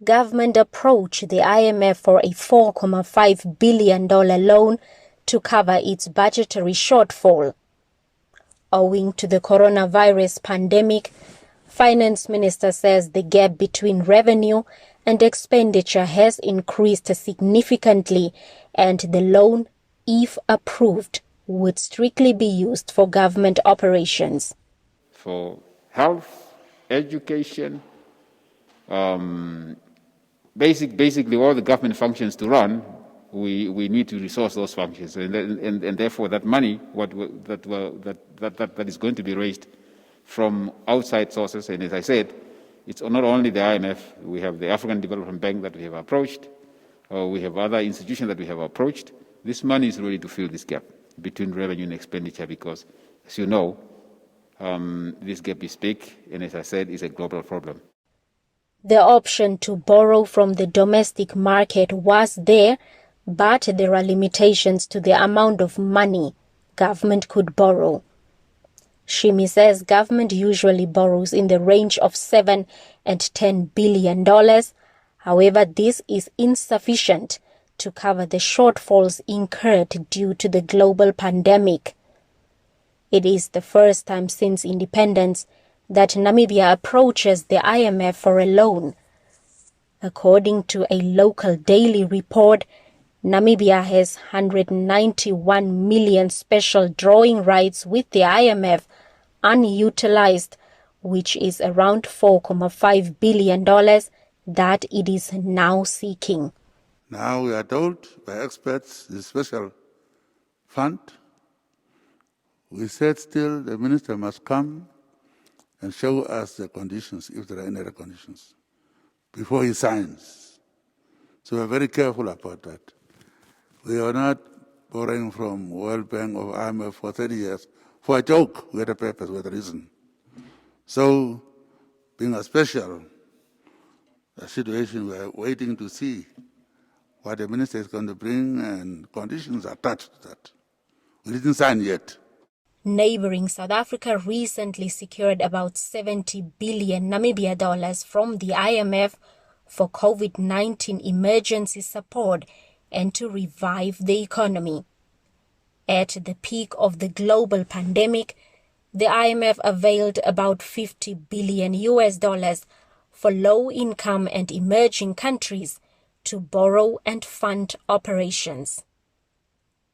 government approached the IMF for a $4.5 billion loan to cover its budgetary shortfall. Owing to the coronavirus pandemic, Finance Minister says the gap between revenue and expenditure has increased significantly, and the loan, if approved, would strictly be used for government operations. For health, education, basically all the government functions to run, we need to resource those functions, and therefore that money, that is going to be raised from outside sources, and as I said, it's not only the IMF. We have the African Development Bank that we have approached, we have other institutions that we have approached. This money is ready to fill this gap between revenue and expenditure because, as you know, this gap is big, and as I said, it's a global problem. The option to borrow from the domestic market was there, but there are limitations to the amount of money government could borrow. Shimi says government usually borrows in the range of $7 and $10 billion. However, this is insufficient to cover the shortfalls incurred due to the global pandemic. It is the first time since independence that Namibia approaches the IMF for a loan. According to a local daily report, Namibia has 191 million special drawing rights with the IMF unutilized, which is around $4.5 billion that it is now seeking. Now we are told by experts, the special fund, we said still the minister must come and show us the conditions, if there are any other conditions, before he signs. So we're very careful about that. We are not borrowing from World Bank or IMF for 30 years for a joke. We had a purpose, we had a reason. So, being a special situation, we are waiting to see what the minister is going to bring, and conditions attached to that. We didn't sign yet. Neighboring South Africa recently secured about 70 billion Namibia dollars from the IMF for COVID-19 emergency support and to revive the economy. At the peak of the global pandemic, the IMF availed about 50 billion US dollars for low-income and emerging countries to borrow and fund operations.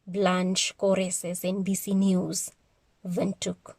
Blanche Koreses, NBC News, Windhoek.